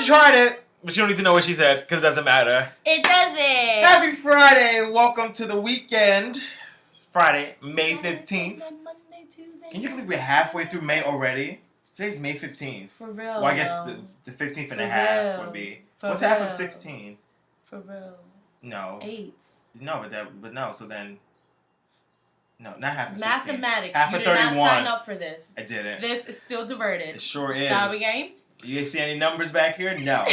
She tried it, but you don't need to know what she said because it doesn't matter. It doesn't. Happy Friday. Welcome to the weekend. Friday, May 15th. Can you believe we're halfway through May already? Today's May 15th. For real. Well, I guess the 15th and a half would be. What's half of 16? For real. No. 8. No, but no, so then... No, not half of 16. Mathematics. Half you of did 31. not sign up for this. I didn't. This is still diverted. It sure is. Got we game? You see any numbers back here? No.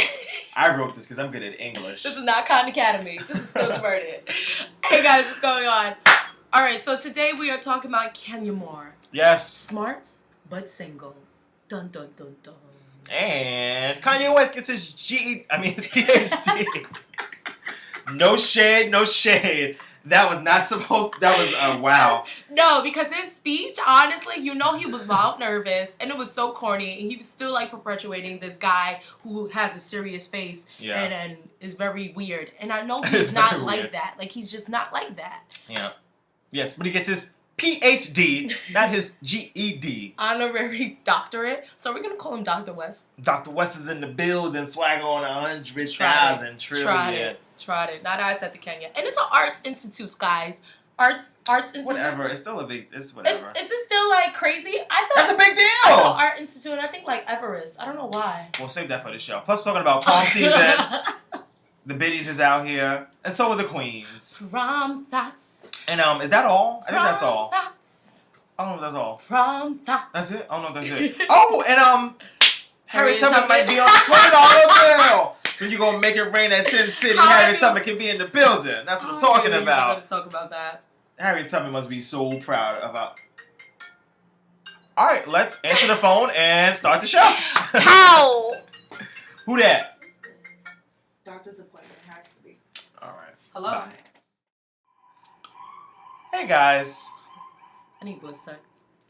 I wrote this because I'm good at English. This is not Khan Academy. This is still diverted. Hey guys, what's going on? Alright, so today we are talking about Kanye Moore. Yes. Smart, but single. Dun dun dun dun. And Kanye West gets his his PhD. No shade, no shade. That was not supposed. That was wow. No, because his speech, honestly, you know, he was wild nervous, and it was so corny, and he was still like perpetuating this guy who has a serious face, and is very weird. And I know he's not like that. Like he's just not like that. Yeah. Yes, but he gets his PhD, not his GED. Honorary doctorate. So we're gonna call him Dr.West. Dr. West is in the building, swag on 100,000 trillion. Tried it. Not I said the Kenya. And it's an arts institute, guys. Arts institute. Whatever. It's still a big. It's whatever. Is it still like crazy? I thought that's a big deal. I thought Art Institute. I think like Everest. I don't know why. We'll save that for the show. Plus, we're talking about prom season. The biddies is out here, and so are the queens. Prom thots. And is that all? I think that's all. Prom thots. I don't know if that's all. Prom thots. That's it? I don't know if that's it. Oh, and Harriet Tubman might be on the $20 bill. So you gonna make it rain at Sin City. Harriet Tubman can be in the building. That's what I'm talking about. Let's talk about that. Harriet Tubman must be so proud about. All right, let's answer the phone and start the show. How? Who that? Doctor's appointment has to be. All right. Hello. Bye. Hey guys. I need Blistex.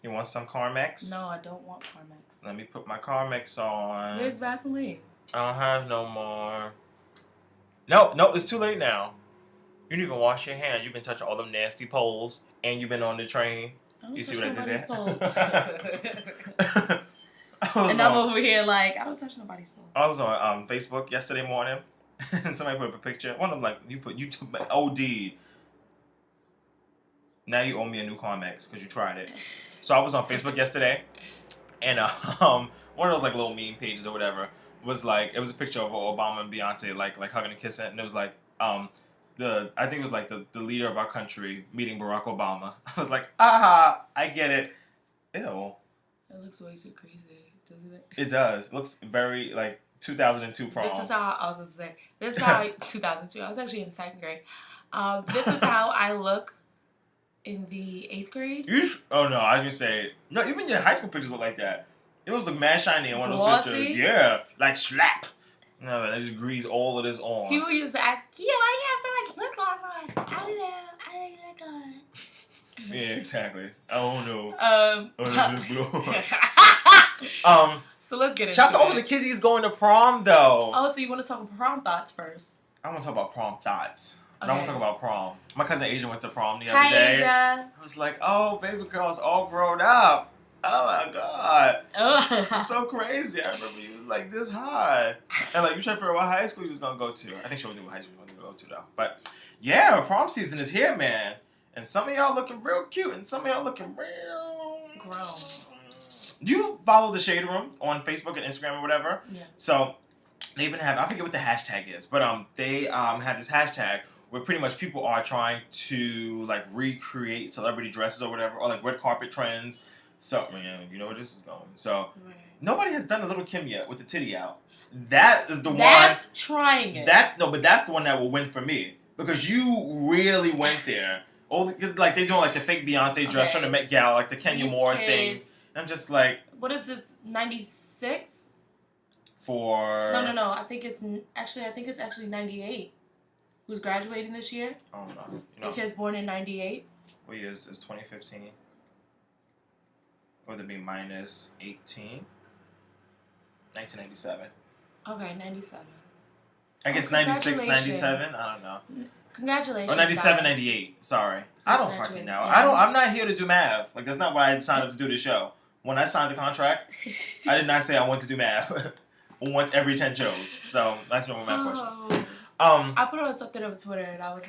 You want some Carmex? No, I don't want Carmex. Let me put my Carmex on. Where's Vaseline? I don't have no more. No, it's too late now. You didn't even wash your hands. You've been touching all them nasty poles, and you've been on the train. You see what I did there? And I'm over here like, I don't touch nobody's poles. I was on Facebook yesterday morning, and somebody put up a picture. One of them like, you took OD. Now you owe me a new Carmex because you tried it. So I was on Facebook yesterday, and one of those like little meme pages or whatever was like, it was a picture of Obama and Beyonce like hugging and kissing, and it was like I think it was like the leader of our country meeting Barack Obama. I was like, aha, I get it. Ew. It looks way too crazy, doesn't it? It does. It looks very like 2002 prom. This is how I was gonna say. This is how 2002. I was actually in the 2nd grade. This is how I look in the 8th grade. Oh no, I was gonna say no. Even your high school pictures look like that. It was like mad shiny in one of those glossy pictures. Yeah, like slap. No, man, I just grease all of this on. People used to ask, "Yeah, why do you have so much lip gloss on?" I don't know. I like lip gloss. Yeah, exactly. I don't know. So let's get into it. Shouts to all of the kiddies going to prom though. Oh, so you want to talk about prom thoughts first? I want to talk about prom thoughts. Okay. I want to talk about prom. My cousin Asia went to prom the other day. Asia. I was like, oh, baby girl's all grown up. Oh my god. It's so crazy. I remember you was like this high. And like you tried to figure out what high school you was gonna go to. I think she already knew what high school she was gonna go to though. But yeah, prom season is here, man. And some of y'all looking real cute and some of y'all looking real grown. Do you follow the Shade Room on Facebook and Instagram or whatever? Yeah. So they even have, I forget what the hashtag is, but they have this hashtag where pretty much people are trying to like recreate celebrity dresses or whatever, or like red carpet trends. So, man, you know where this is going. So, nobody has done a Little Kim yet with the titty out. That is the one. That's trying it. But that's the one that will win for me. Because you really went there. Like, they doing like the fake Beyonce dress from the Met Gala, like the Kenya Moore thing. I'm just like. What is this, 96? For. No. I think it's actually 98. Who's graduating this year? I don't know. The kid's born in 98. What year is 2015? Would it be minus 18? 1997. Okay, 97. I guess 96, 97? I don't know. Congratulations. Or 97, 98. Sorry. I don't fucking know. I'm not here to do math. Like, that's not why I signed up to do this show. When I signed the contract, I did not say I wanted to do math. once every 10 shows. So that's one of my questions. I put on something on Twitter and I was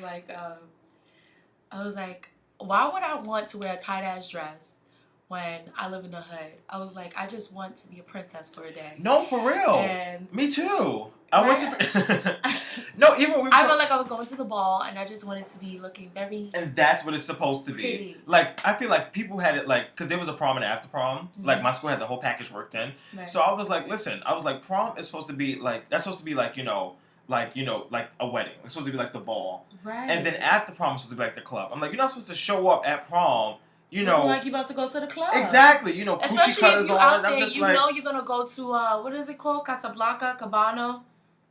like, why would I want to wear a tight ass dress when I live in the hood? I was like, I just want to be a princess for a day. No, for real. And me too. I went to. No, even when I felt like I was going to the ball, and I just wanted to be looking very. And that's what it's supposed to be. Pretty. Like, I feel like people had it like, because there was a prom and after prom. Mm-hmm. Like, my school had the whole package worked in. Right. So I was like, listen, prom is supposed to be like, that's supposed to be like, like a wedding. It's supposed to be like the ball. Right. And then after prom, it's supposed to be like the club. I'm like, you're not supposed to show up at prom. Like you're about to go to the club. Exactly. Especially coochie cutters if you on. out And I'm there, just you know you're gonna go to what is it called? Casablanca,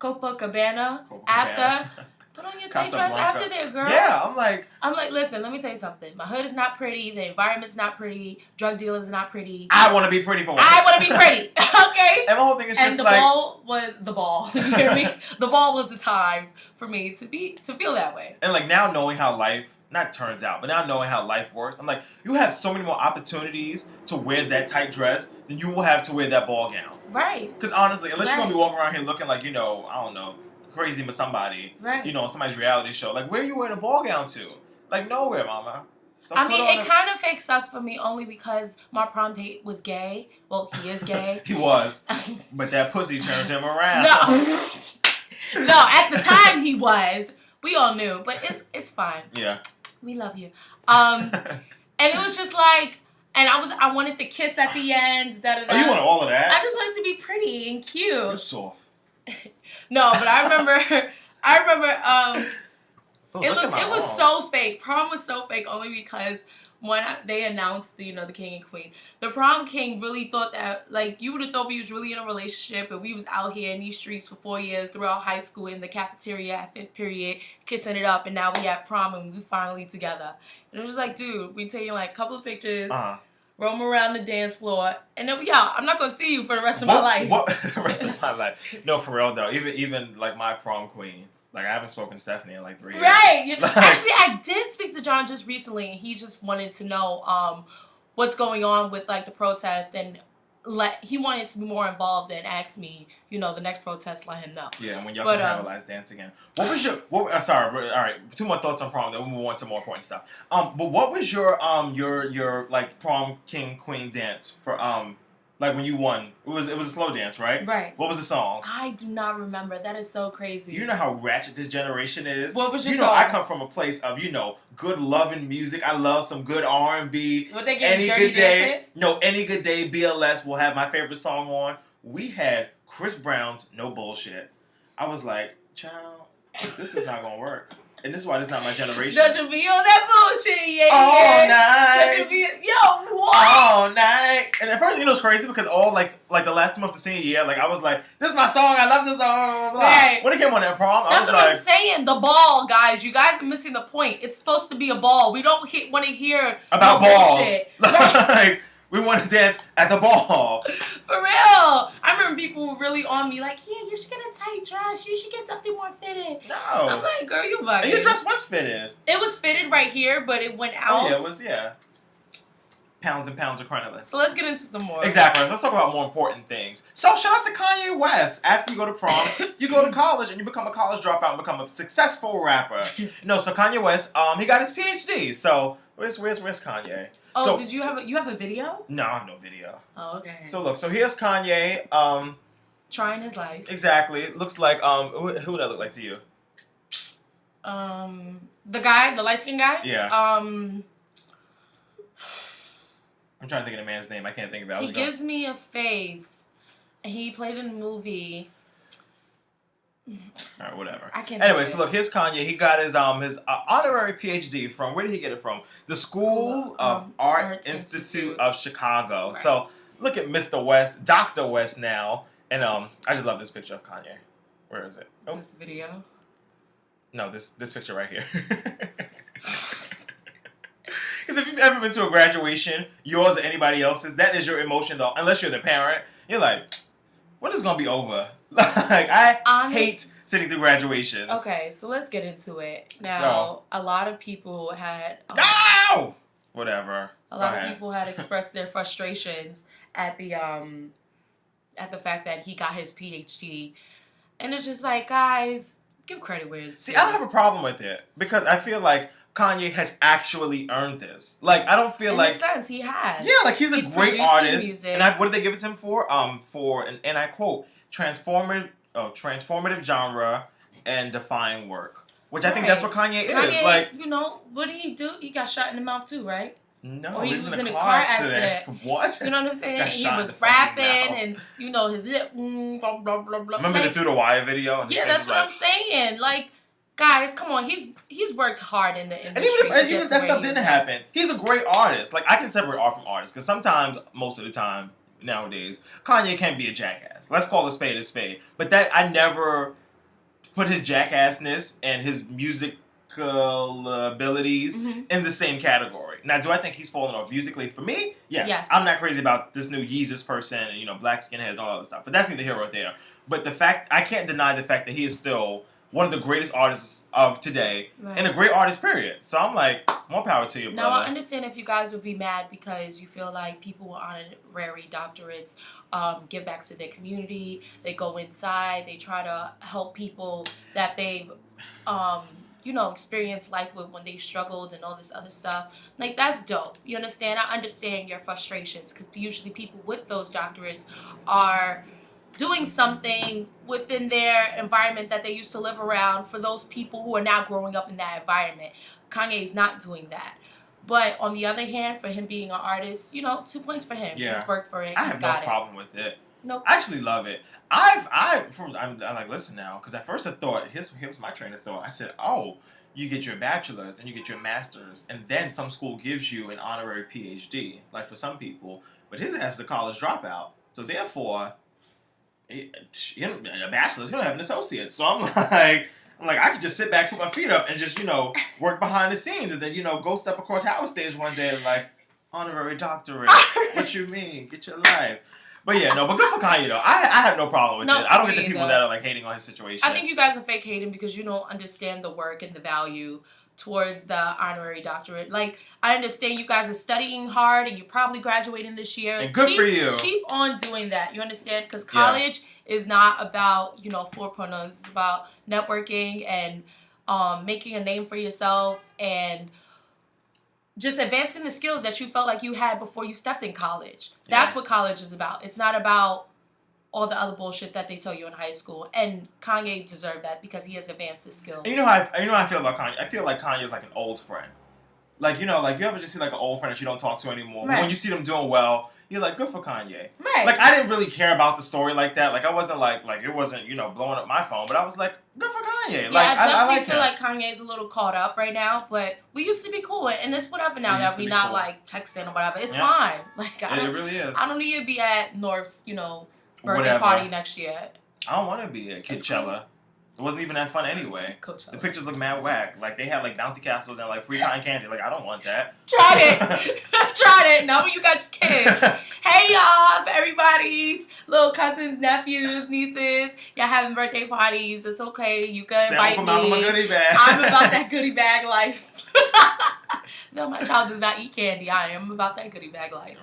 Copacabana. After. Put on your tight dress after there, girl. Yeah, I'm like, listen, let me tell you something. My hood is not pretty. The environment's not pretty. Drug dealers are not pretty. I want to be pretty for once. I want to be pretty. Okay? And my whole thing is just like... And the ball was the ball. You hear me? The ball was the time for me to feel that way. And like now knowing how life, not turns out, but now knowing how life works, I'm like, you have so many more opportunities to wear that tight dress than you will have to wear that ball gown. Right. Because honestly, unless you're going to be walking around here looking like, I don't know, crazy with somebody, right? Somebody's reality show. Like, where are you wearing a ball gown to? Like, nowhere, mama. So it kind of fake sucked for me only because my prom date was gay. Well, he is gay. He was, but that pussy turned him around. No, at the time he was. We all knew, but it's fine. Yeah, we love you. And it was just like, and I wanted the kiss at the end. Da, da, da. Oh, you want all of that? I just wanted to be pretty and cute. You're soft. No, but I remember it was so fake. Prom was so fake only because when they announced the king and queen, the prom king really thought that, like, you would have thought we was really in a relationship and we was out here in these streets for 4 years throughout high school in the cafeteria at 5th period kissing it up, and now we at prom and we finally together. And it was just like, dude, we taking like a couple of pictures. Roam around the dance floor, and then we out. I'm not gonna see you for the rest of my life. The rest of my life? No, for real though. Even like my prom queen. Like, I haven't spoken to Stephanie in like 3 years. Right. Actually, I did speak to John just recently, and he just wanted to know what's going on with like the protest, and he wanted to be more involved and asked me, the next protest, let him know. Yeah, and when y'all can have a last dance again. What was your? Sorry, all right. 2 more thoughts on prom. Then we'll move on to more important stuff. But what was your like prom king queen dance for like when you won? It was a slow dance, right? Right. What was the song? I do not remember. That is so crazy. You know how ratchet this generation is. What was your song? I come from a place of good loving music. I love some good R&B. What they get? Any good day? No, Any Good Day. BLS will have my favorite song on. We had Chris Brown's No Bullshit. I was like, child, this is not gonna work. And this is why this is not my generation. Don't you be on that bullshit, all night. Don't you be, what? All night. And at first, it's crazy because all like the last 2 months of senior year, like I was like, this is my song. I love this song. Blah, blah, blah. Right. When it came on that prom, That's I was what I'm saying. The ball, guys. You guys are missing the point. It's supposed to be a ball. We don't want to hear about no balls. Bullshit. Right. Like, we want to dance at the ball. For real. I remember people were really on me like, yeah, you should get a tight dress. You should get something more fitted. No. I'm like, girl, you bugging. And your dress was fitted. It was fitted right here, but it went out. Oh, yeah, it was, pounds and pounds of crinoline. So let's get into some more. Exactly. Let's talk about more important things. So shout out to Kanye West. After you go to prom, you go to college and you become a college dropout and become a successful rapper. So Kanye West, he got his PhD. So where's Kanye? Oh, so, did you have a video? No, I have no video. Oh, okay. So look, here's Kanye. Trying his life. Exactly. It looks like who would that look like to you? The guy, the light skinned guy? Yeah. I'm trying to think of the man's name. I can't think of it. He gives me a face. He played in a movie. All right, whatever. I can't. Anyway, so look, here's Kanye. He got his honorary PhD from, where did he get it from? The School of Art Institute of Chicago. Right. So look at Mr. West, Dr. West now, and I just love this picture of Kanye. Where is it? Oh. This video. No, this picture right here. Because if you've ever been to a graduation, yours or anybody else's, that is your emotion though. Unless you're the parent, you're like, when is it gonna be over? Like, I hate sitting through graduations. Okay, so let's get into it. Now, a lot of people had... Whatever. A lot of people had expressed their frustrations at the at the fact that he got his PhD. And it's just like, guys, give credit where it's due. See, I don't have a problem with it because I feel like Kanye has actually earned this. Like, I don't feel like... In a sense, he has. Yeah, like, he's a great artist. And what did they give it to him for? And I quote, transformative genre and defying work. Which I think that's what Kanye is. Like, you know, what did he do? He got shot in the mouth too, right? No, or he was in a car accident. What? You know what I'm saying? He was rapping and, you know, his lip, blah, blah, blah, blah. Remember the Through the Wire video? And yeah, that's what I'm saying. Like, guys, come on. He's worked hard in the industry. And even if that stuff didn't happen, he's a great artist. Like, I can separate art from artists. Because sometimes, most of the time, nowadays, Kanye can be a jackass. Let's call a spade a spade. But that, I never put his jackassness and his musical abilities in the same category. Now, do I think he's fallen off musically? For me, yes. I'm not crazy about this new Yeezus person and, you know, black skinheads and all that other stuff. But that's neither here nor there. But the fact, I can't deny the fact that he is still one of the greatest artists of today and a great artist, period. So I'm like, more power to you, brother. Now, I understand if you guys would be mad because you feel like people with honorary doctorates give back to their community. They go inside. They try to help people that they've, you know, experienced life with when they struggled and all this other stuff. Like, that's dope. You understand? I understand your frustrations because usually people with those doctorates are doing something within their environment that they used to live around for those people who are now growing up in that environment. Kanye's not doing that. But on the other hand, for him being an artist, you know, 2 points for him. Yeah. He's worked for it. I have no problem with it. Nope. I actually love it. I'm like, listen now, because at first I thought, here's my train of thought. I said, oh, you get your bachelor's, then you get your master's, and then some school gives you an honorary PhD, like for some people. But his ass is a college dropout. So therefore, a bachelor's, he don't have an associate. So I'm like, I could just sit back, put my feet up, and just, you know, work behind the scenes, and then, you know, go step across Howard stage one day and like, honorary doctorate. What you mean? Get your life. But yeah, no, but good for Kanye though. I have no problem with it. I don't get the people that are like hating on his situation. I think you guys are fake hating because you don't understand the work and the value towards the honorary doctorate. Like, I understand you guys are studying hard and you're probably graduating this year. And good for you. Keep on doing that. You understand? Because college is not about, you know, 4.0. It's about networking and making a name for yourself and just advancing the skills that you felt like you had before you stepped in college. That's what college is about. It's not about all the other bullshit that they tell you in high school. And Kanye deserved that because he has advanced his skills. And you know how I feel about Kanye? I feel like Kanye is like an old friend. Like, you know, like you ever just see like an old friend that you don't talk to anymore. But when you see them doing well, you're like, good for Kanye. Right. Like, I didn't really care about the story like that. Like, I wasn't like it wasn't, you know, blowing up my phone. But I was like, good for Kanye. Yeah, like, I definitely like feel like Kanye's a little caught up right now. But we used to be cool. And it's whatever now that we're not, like, texting or whatever. It's fine. Like, it really is. I don't need to be at North's, you know, birthday party next year. I don't want to be at Coachella. It wasn't even that fun anyway. Coachella. The pictures look mad whack. Like, they had, like, bouncy castles and, like, free cotton candy. Like, I don't want that. Tried it. Tried it. Now you got your kids. Hey, y'all. For everybody's little cousins, nephews, nieces. Y'all having birthday parties. It's okay. You can invite me. Out of my goodie bag. I'm about that goodie bag life. No, my child does not eat candy. I am about that goodie bag life.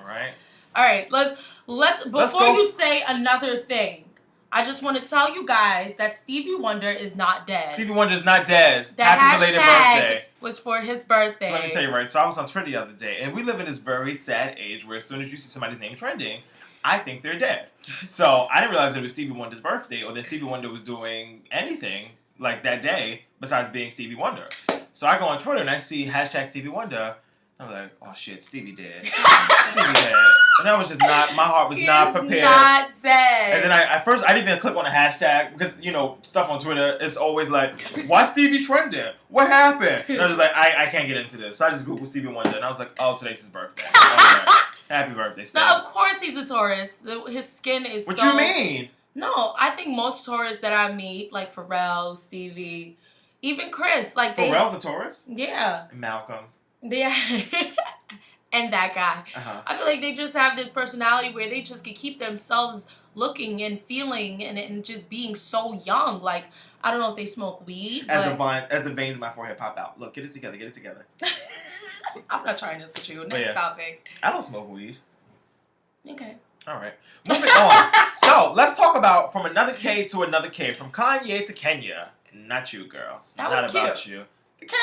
All right. Let's before you say another thing, I just want to tell you guys that Stevie Wonder is not dead. Stevie Wonder is not dead. That Happy belated birthday. Was for his birthday. So let me tell you, right? So I was on Twitter the other day, and we live in this very sad age where as soon as you see somebody's name trending, I think they're dead. So I didn't realize it was Stevie Wonder's birthday or that Stevie Wonder was doing anything like that day besides being Stevie Wonder. So I go on Twitter and I see hashtag Stevie Wonder. I'm like, oh shit, Stevie dead. Stevie dead. And that was just not, my heart was not prepared. He's not dead. And then at first, I didn't even click on the hashtag because, you know, stuff on Twitter is always like, why Stevie trending? What happened? And I was just like, I can't get into this. So I just Googled Stevie Wonder and I was like, oh, today's his birthday. Right. Happy birthday, Stevie. Now, of course he's a Taurus. His skin is What you mean? No, I think most Taurus that I meet, like Pharrell, Stevie, even Chris, like Pharrell's a Taurus? Yeah. Malcolm. Yeah. And that guy. I feel like they just have this personality where they just can keep themselves looking and feeling and just being so young. Like, I don't know if they smoke weed. As the veins in my forehead pop out. Look, get it together, get it together. I'm not trying this with you. Next topic. I don't smoke weed. Okay. All right. Moving on. So, let's talk about from another K to another K. From Kanye to Kenya. Not you, girl. It's that not was about cute. you. The K.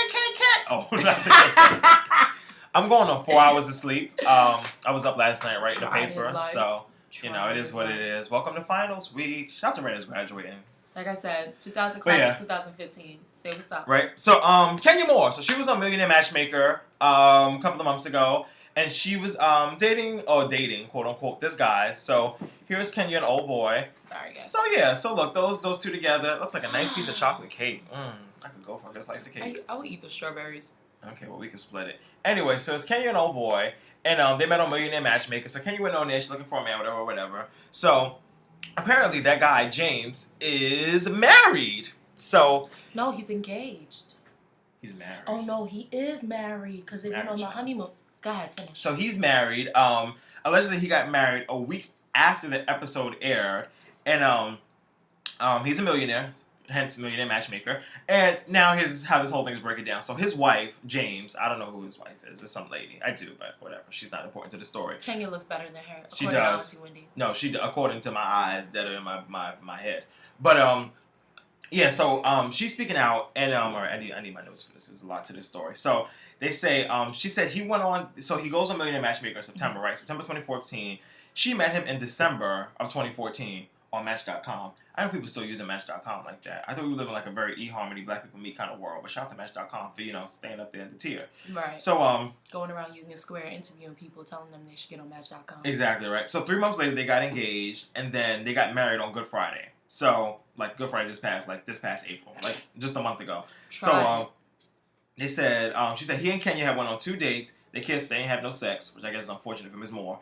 Oh, not the K. I'm going on 4 hours of sleep. I was up last night writing the paper. So, it is what it is. Welcome to finals week. Shout out to Raina's graduating. Like I said, 2000 class of 2015. Say what's up. Right. So, Kenya Moore. So, she was on Millionaire Matchmaker a couple of months ago. And she was dating, quote unquote, this guy. So here's Kenya, an old boy. Sorry, guys. So yeah, so look, those two together. Looks like a nice piece of chocolate cake. I could go for a slice of cake. I would eat the strawberries. Okay, well we can split it. Anyway, so it's Kenya, an old boy, and they met on Millionaire Matchmaker. So Kenya went on there, she's looking for a man, whatever. So apparently that guy James is married. So no, he's engaged. He's married. Oh no, he is married because they went on the honeymoon. Go ahead, finish. So he's married. Allegedly he got married a week after the episode aired, and he's a millionaire, hence Millionaire Matchmaker. And now how this whole thing is breaking down. So his wife, James, I don't know who his wife is. It's some lady. I do, but whatever. She's not important to the story. Kenya looks better than her. She does. To Wendy. No, according to my eyes that are in my head. But yeah. So she's speaking out, and I need my notes for this. There's a lot to this story. So. They say, she said he went on, so he goes on Millionaire Matchmaker in September, right? September 2014. She met him in December of 2014 on Match.com. I know people still using Match.com like that. I thought we live in like a very eHarmony, black people meet kind of world, but shout out to Match.com for, staying up there at the tier. Right. So, going around using a square, interviewing people, telling them they should get on Match.com. Exactly, right. So 3 months later, they got engaged, and then they got married on Good Friday. So, like, Good Friday this past April, like, just a month ago. So, they said, she said he and Kenya had went on 2 dates. They kissed, they didn't have no sex, which I guess is unfortunate for Ms. Moore.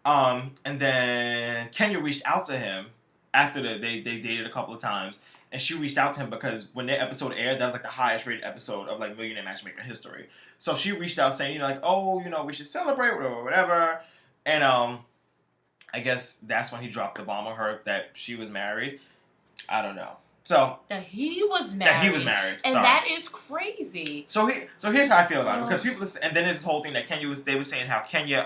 And then Kenya reached out to him after they dated a couple of times. And she reached out to him because when their episode aired, that was like the highest rated episode of like Millionaire Matchmaker history. So she reached out saying, we should celebrate, whatever. And I guess that's when he dropped the bomb on her that she was married. I don't know. So that he was married. And sorry. That is crazy. So here's how I feel about it. Because people, and then there's this whole thing that they were saying how Kenya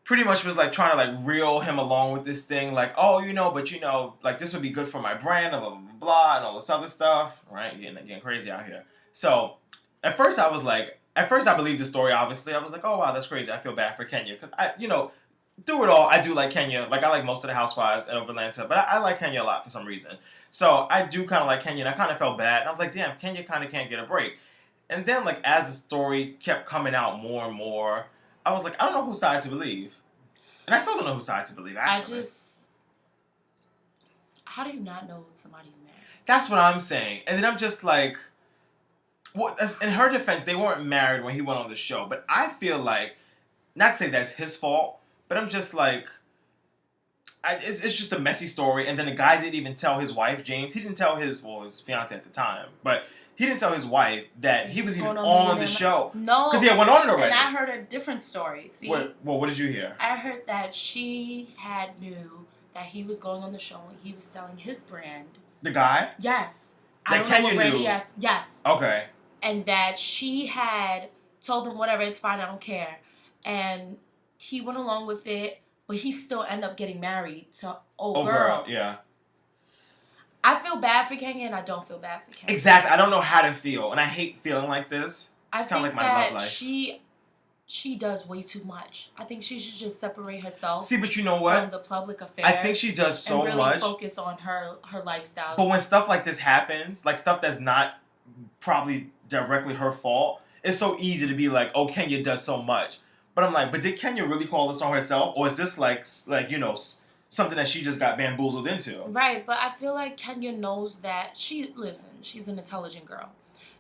pretty much was like trying to like reel him along with this thing, like, like this would be good for my brand, blah blah blah, blah and all this other stuff. Right? Getting crazy out here. So at first I believed the story, obviously. I was like, oh wow, that's crazy. I feel bad for Kenya. Because through it all, I do like Kenya. Like, I like most of the housewives in Atlanta, but I like Kenya a lot for some reason. So, I do kind of like Kenya, and I kind of felt bad. And I was like, damn, Kenya kind of can't get a break. And then, like, as the story kept coming out more and more, I was like, I don't know whose side to believe. And I still don't know whose side to believe, actually. How do you not know somebody's married? That's what I'm saying. And then I'm just like, in her defense, they weren't married when he went on the show. But I feel like, not to say that's his fault, but I'm just like, it's just a messy story. And then the guy didn't even tell his wife, James. He didn't tell his fiance at the time. But he didn't tell his wife that he was even on the show. No. Because he had went on it already. And I heard a different story. See? What did you hear? I heard that she knew that he was going on the show and he was selling his brand. The guy? Yes. That Kenya knew? Yes. Okay. And that she had told him, whatever, it's fine, I don't care. And he went along with it, but he still ended up getting married to old girl. Yeah. I feel bad for Kenya, and I don't feel bad for Kenya. Exactly. I don't know how to feel, and I hate feeling like this. It's kind of like my love life. She does way too much. I think she should just separate herself. See, but you know what? From the public affairs. I think she does so and really much. Focus on her lifestyle. But when stuff like this happens, like stuff that's not probably directly her fault, it's so easy to be like, oh, Kenya does so much. But I'm like, but did Kenya really call this on herself? Or is this like something that she just got bamboozled into? Right, but I feel like Kenya knows that she's an intelligent girl.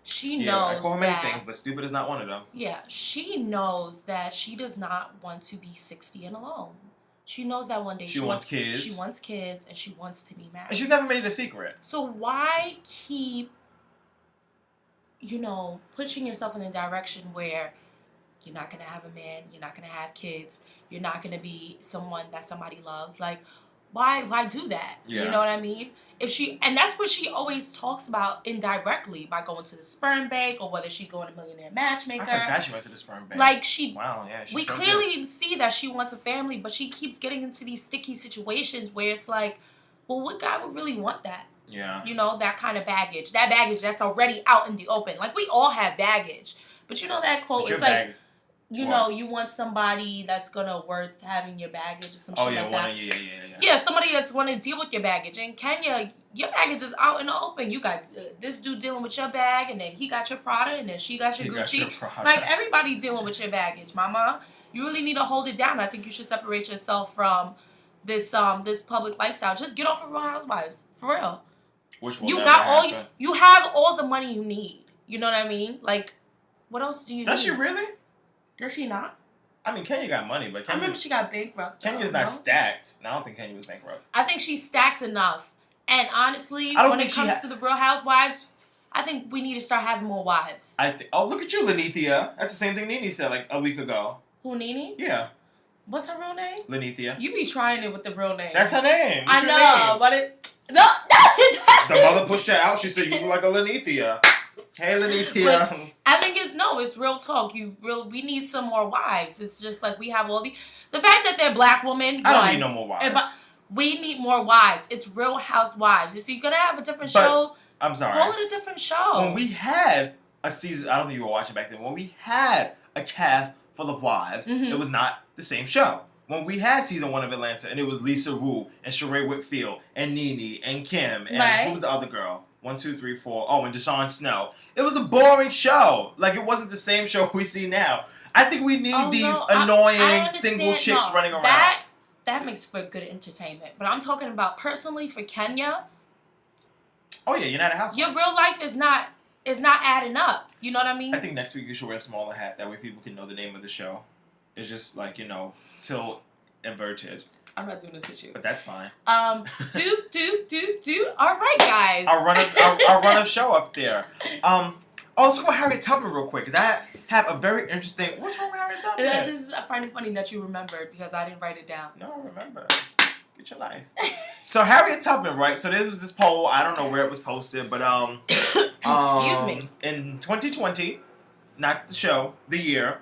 She knows I call her many things, but stupid is not one of them. Yeah, she knows that she does not want to be 60 and alone. She knows that one day she wants kids. She wants kids, and she wants to be married. And she's never made it a secret. So why keep, pushing yourself in a direction where you're not going to have a man, you're not going to have kids, you're not going to be someone that somebody loves? Like, why do that? Yeah. You know what I mean? And that's what she always talks about indirectly by going to the sperm bank or whether she going to Millionaire Matchmaker. I forgot she went to the sperm bank. Like wow, yeah. We clearly see that she wants a family, but she keeps getting into these sticky situations where it's like, well, what guy would really want that? Yeah. You know, that kind of baggage. That baggage that's already out in the open. Like, we all have baggage. But you know that quote? It's like, you know, you want somebody that's gonna worth having your baggage or some shit like that. Yeah, somebody that's want to deal with your baggage. And Kenya, your baggage is out in the open. You got this dude dealing with your bag, and then he got your Prada, and then she got your Gucci. Like, everybody dealing with your baggage, mama. You really need to hold it down. I think you should separate yourself from this public lifestyle. Just get off of Real Housewives, for real. Which will you never got happen. you have all the money you need. You know what I mean? Like, what else do you need? Does she really? Does she not? I mean, Kenya got money, but I remember she got bankrupt. Kenya's not stacked. No, I don't think Kenya was bankrupt. I think she's stacked enough. And honestly, when it comes to the Real Housewives, I think we need to start having more wives. Oh, look at you, Lenithia. That's the same thing Nene said like a week ago. Who, Nene? Yeah. What's her real name? Lenithia. You be trying it with the real name. That's her name. What's your name? But it... No. The mother pushed her out. She said, you look like a Lenithia. Hey, Lenithia. I think it's real talk. We need some more wives. It's just like we have all the fact that they're black women. I don't need no more wives. We need more wives. It's Real Housewives. If you're gonna have a different show, I'm sorry, call it a different show. When we had a season, I don't think you were watching back then. When we had a cast full of wives, it was not the same show. When we had season 1 of Atlanta, and it was Lisa Wu and Sheree Whitfield and Nene and Kim and who was the other girl? 1, 2, 3, 4. Oh, and Deshaun Snow. It was a boring show. Like, it wasn't the same show we see now. I think we need annoying single chicks running around. That makes for good entertainment. But I'm talking about personally for Kenya. Oh yeah, you're not a housewife. Your real life is not adding up. You know what I mean? I think next week you should wear a smaller hat. That way people can know the name of the show. It's just like, till Diverted. I'm not doing this with you. But that's fine. Do. All right, guys. I'll run a show up there. Let's go with Harriet Tubman real quick, because I have a very interesting... What's wrong with Harriet Tubman? I find it funny that you remembered, because I didn't write it down. No, I remember. Get your life. So Harriet Tubman, right? So there was this poll. I don't know where it was posted, but excuse me. In 2020, not the show, the year,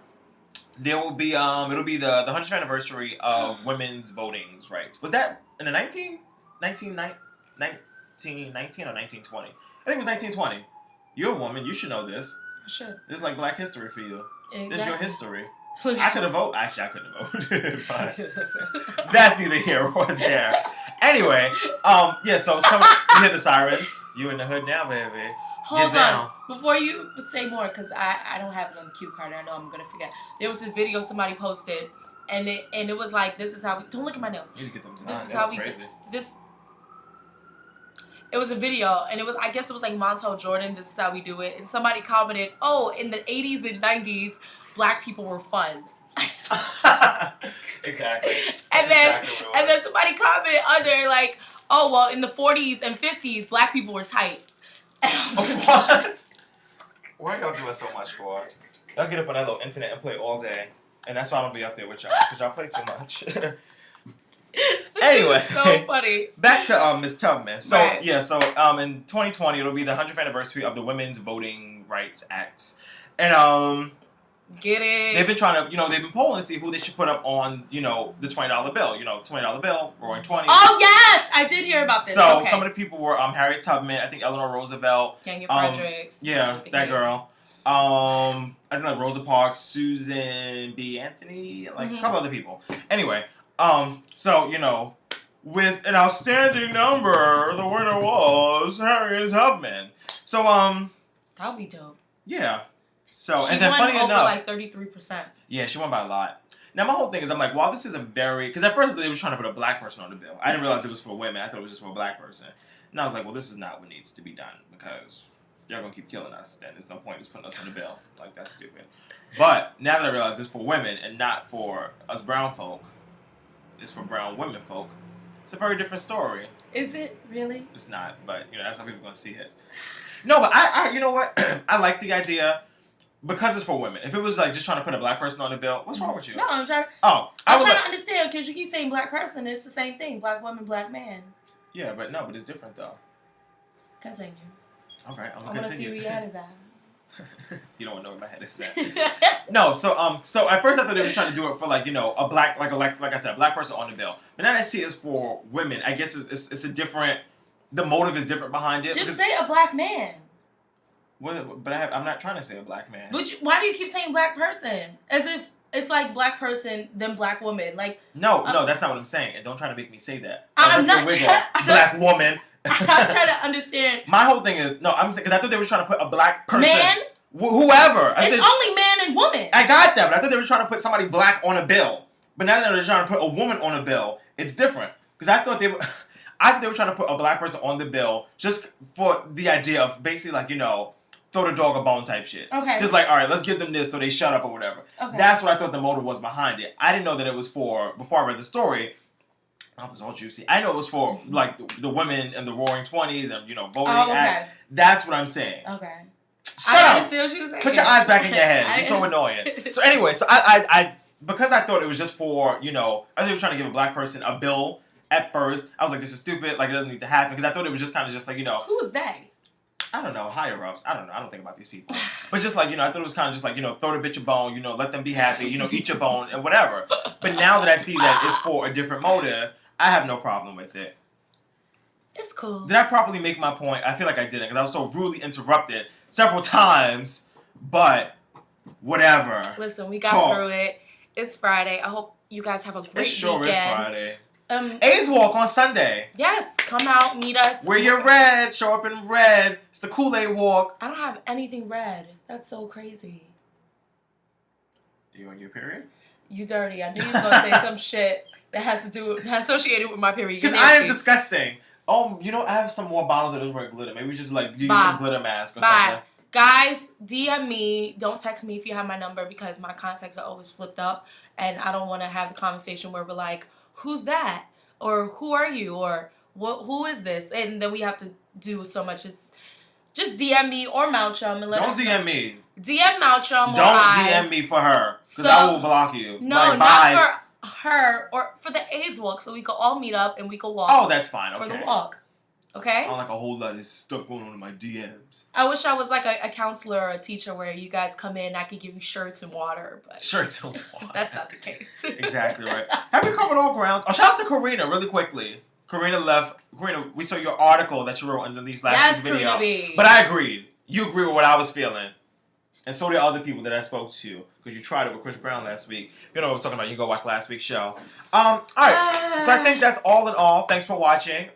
there will be it'll be the 100th anniversary of women's voting rights. Was that in the 1919 or 1920? I think it was 1920. You're a woman. You should know this. I should. This is like Black history for you. Exactly. This is your history. I could have voted. Actually, I couldn't have voted. But that's neither here nor there. Anyway, yeah, so it's coming. You hear the sirens. You in the hood now, baby. Hold on. Before you say more, because I don't have it on the cue card. I know I'm going to forget. There was this video somebody posted, and it was like, this is how we... Don't look at my nails. You just get them designed. This is how we do this. It was a video, and I guess it was like Montel Jordan, this is how we do it. And somebody commented, oh, in the 80s and 90s, black people were fun. Exactly. And then somebody commented under, like, oh, well, in the 40s and 50s, black people were tight. What? Why are y'all doing so much for? Y'all get up on that little internet and play all day. And that's why I don't be up there with y'all, because y'all play too much. Anyway, so funny. Back to Miss Tubman. So yeah, so in 2020 it'll be the 100th anniversary of the Women's Voting Rights Act, and get it. They've been trying to, they've been polling to see who they should put up on, the $20 bill. $20 bill, Roaring 20. Oh yes, I did hear about this. So some of the people were Harriet Tubman, I think Eleanor Roosevelt, Kenya Fredericks. Yeah, that girl. I think like Rosa Parks, Susan B. Anthony, like a couple other people. Anyway. So, with an outstanding number, the winner was Harriet Tubman. So, that would be dope. Yeah. So, she and then won funny over enough, like 33%. Yeah, she won by a lot. Now, my whole thing is, I'm like, wow, this is because at first they were trying to put a black person on the bill. I didn't realize it was for women. I thought it was just for a black person. And I was like, well, this is not what needs to be done, because y'all gonna keep killing us. Then there's no point in just putting us on the bill. Like, that's stupid. But now that I realize it's for women and not for us brown folk, it's for brown women folk, it's a very different story. Is it really? It's not, but that's how people are gonna see it. No, but I you know what? I like the idea, because it's for women. If it was like just trying to put a black person on the bill, what's wrong with you? No, I'm trying to understand because you keep saying black person. It's the same thing. Black woman, black man. Yeah, but it's different though. Continue. All right, I'm I gonna want to continue. see where your head is at. You don't want to know where my head is at. No, so at first I thought they were trying to do it for like a black like I said, a black person on the bill. But now I see it's for women. I guess it's a different. The motive is different behind it. Just say a black man. But I'm not trying to say a black man. But why do you keep saying black person? As if it's like black person, then black woman. Like no, that's not what I'm saying. And don't try to make me say that. I'm not black woman. I'm trying to understand. My whole thing is I'm saying because I thought they were trying to put a black person, man, whoever. It's only man and woman. I got that, but I thought they were trying to put somebody black on a bill. But now that they're trying to put a woman on a bill, it's different. Because I thought they were trying to put a black person on the bill just for the idea of basically like throw the dog a bone type shit. Okay. Just like, all right, let's give them this so they shut up or whatever. Okay. That's what I thought the motive was behind it. I didn't know that it was for, before I read the story, not this all juicy, I know it was for like the women in the roaring 20s and, voting act. That's what I'm saying. Okay. Shut up. Understand what you were saying. Put your eyes back in your head. You're so annoying. So anyway, so I because I thought it was just for, I thought they were trying to give a black person a bill at first. I was like, this is stupid. Like, it doesn't need to happen. Because I thought it was just kind of just like, Who was they? I don't know, higher ups. I don't know. I don't think about these people. But just like, I thought it was kind of just like, throw the bitch a bone, let them be happy, eat your bone and whatever. But now that I see that it's for a different motive, I have no problem with it. It's cool. Did I properly make my point? I feel like I didn't because I was so rudely interrupted several times. But whatever. Listen, we got through it. It's Friday. I hope you guys have a great weekend. It sure is Friday. AIDS Walk on Sunday. Yes, come out, meet us. Wear your red. Show up in red. It's the Kool-Aid Walk. I don't have anything red. That's so crazy. You on your period? You dirty. I knew you was going to say some shit that has to do associated with my period. Because I am disgusting. Oh, I have some more bottles of those red glitter. Maybe we just give you some glitter mask or something. Guys, DM me. Don't text me if you have my number because my contacts are always flipped up. And I don't want to have the conversation where we're like, who's that? Or who are you? Or who is this? And then we have to do so much. It's just DM me or Malchum and let us know. Don't DM me. DM Malchum or Don't DM me for her. Because I will block you. No, not for her or for the AIDS Walk so we can all meet up and we can walk. Oh, that's fine. Okay. For the walk. Okay? I don't like a whole lot of stuff going on in my DMs. I wish I was like a counselor or a teacher where you guys come in and I could give you shirts and water. But shirts and water. That's not the case. Exactly right. Have we covered all ground? Oh, shout out to Karina really quickly. Karina left. Karina, we saw your article that you wrote underneath last week's video. But I agreed. You agreed with what I was feeling. And so did other people that I spoke to. Because you tried it with Chris Brown last week. If you know what I was talking about, you can go watch last week's show. All right. So I think that's all in all. Thanks for watching.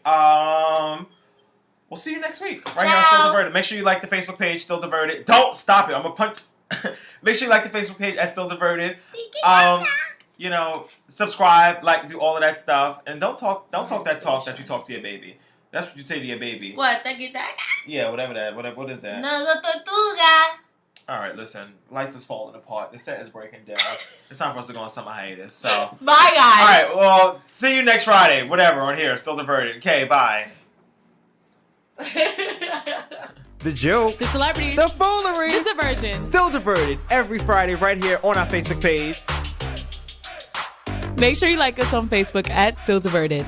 We'll see you next week. Right here on Still Diverted. Make sure you like the Facebook page, Still Diverted. Don't stop it. I'm going to punch. Make sure you like the Facebook page at Still Diverted. Subscribe, do all of that stuff. And don't talk that talk that you talk to your baby. That's what you say to your baby. What? Yeah, whatever that. What is that? No, tortuga. All right, listen. Lights is falling apart. The set is breaking down. It's time for us to go on summer hiatus. So bye, guys. All right, well, see you next Friday. Whatever, on here. Still Diverted. Okay, bye. The joke. The celebrities. The foolery. The diversion. Still Diverted. Every Friday right here on our Facebook page. Make sure you like us on Facebook at Still Diverted.